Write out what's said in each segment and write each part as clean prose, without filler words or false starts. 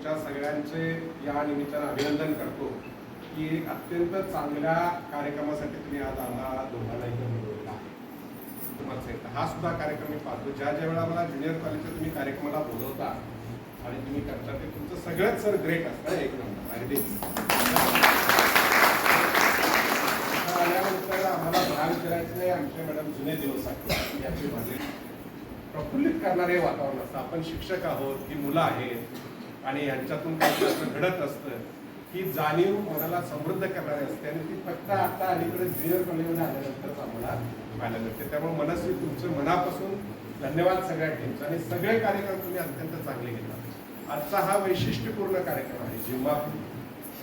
तुमच्या सगळ्यांचे या निमित्तानं अभिनंदन करतो की एक अत्यंत चांगल्या कार्यक्रमासाठी तुम्ही आज आम्हाला दोघांना इथं बोलवला आहे. हा सुद्धा कार्यक्रम मी पाहतो. ज्या वेळेला मला ज्युनियर कॉलेजच्या तुम्ही कार्यक्रमाला बोलवता आणि तुम्ही करता ते तुमचं सगळंच सर ग्रेट असतं. एक नंबर अगदीच आल्यानंतर आम्हाला भाग करायचं नाही. आमचे मॅडम जुने दिवस आहेत याची माझे प्रफुल्लित करणारे वातावरण असतं. आपण शिक्षक आहोत, ही मुलं आहेत आणि यांच्यातून काही घडत असतं. ही जाणीव मनाला समृद्ध करणारी असते आणि ती फक्त आता अलीकडे ज्युनियर कॉलेजमध्ये आल्यानंतरच आम्हाला पाहायला मिळते. त्यामुळे मनस्वी तुमचं मनापासून धन्यवाद सगळ्या टीमचा. आणि सगळे कार्यक्रम तुम्ही अत्यंत चांगले घेतला. आजचा हा वैशिष्ट्यपूर्ण कार्यक्रम आहे. जेव्हा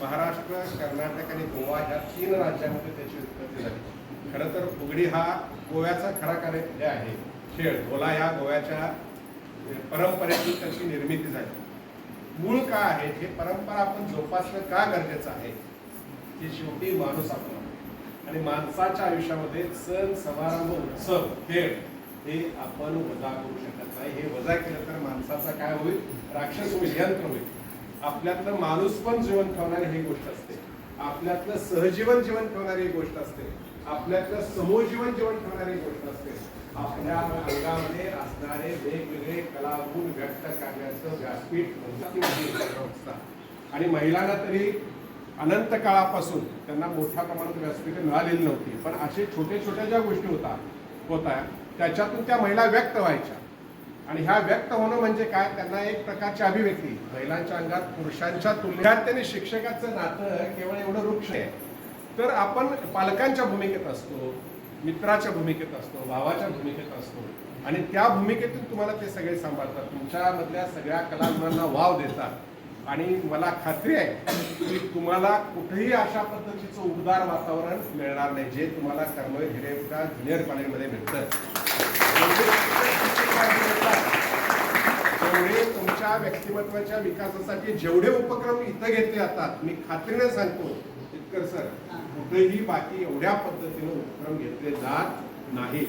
महाराष्ट्र, कर्नाटक आणि गोवा ह्या 3 राज्यांमध्ये त्याची उत्पत्ती झाली. खरं तर फुगडी हा गोव्याचा खरा कार्यक्रम आहे. खेळ गोला या गोव्याच्या परंपरेतून त्याची निर्मिती झाली. मूळ का आहे, हे परंपरा आपण जोपासणं का गरजेचं आहे, की शेवटी माणूस आपण आणि माणसाच्या आयुष्यामध्ये सण समारंभ उत्सव खेळ हे आपण वजा करू शकत नाही. हे वजा केलं तर माणसाचा काय होईल, राक्षस होईल, यंत्र होईल. आपल्यातलं माणूस पण जीवन ठेवणारी ही गोष्ट असते. आपल्यातलं सहजीवन जीवन ठेवणारी ही गोष्ट असते. आपल्यातलं समूहजीवन जीवन ठेवणारी गोष्ट असते. आपल्या अंगामध्ये असणारे वेगवेगळे कलागुण व्यक्त करण्याचं व्यासपीठ आणि महिलांना तरी अनंत काळापासून त्यांना मोठ्या प्रमाणात व्यासपीठ मिळालेली नव्हती. पण असे छोटे छोट्या ज्या गोष्टी होत्या त्याच्यातून त्या महिला व्यक्त व्हायच्या. आणि ह्या व्यक्त होणं म्हणजे काय, त्यांना एक प्रकारची अभिव्यक्ती. महिलांच्या अंगात पुरुषांच्या तुलनेत त्यांनी शिक्षकाचं नातं केवळ एवढं वृक्ष आहे. तर आपण पालकांच्या भूमिकेत असतो, मित्राच्या भूमिकेत असतो, भावाच्या भूमिकेत असतो आणि त्या भूमिकेतून तुम्हाला ते सगळे सांभाळतात. तुमच्यामधल्या सगळ्या कलागुणांना वाव देतात आणि मला खात्री आहे की तुम्हाला कुठेही अशा पद्धतीचं उबदार वातावरण मिळणार नाही जे तुम्हाला कर्मवीर हिरेमठा ज्युनियर कॉलेजमध्ये मिळतं. जेवढे तुमच्या व्यक्तिमत्वाच्या विकासासाठी जेवढे उपक्रम इथं घेतले जातात, मी खात्रीने सांगतो इतकर सर कुठेही बाकी एवढ्या पद्धतीने उपक्रम घेतले जात नाहीत.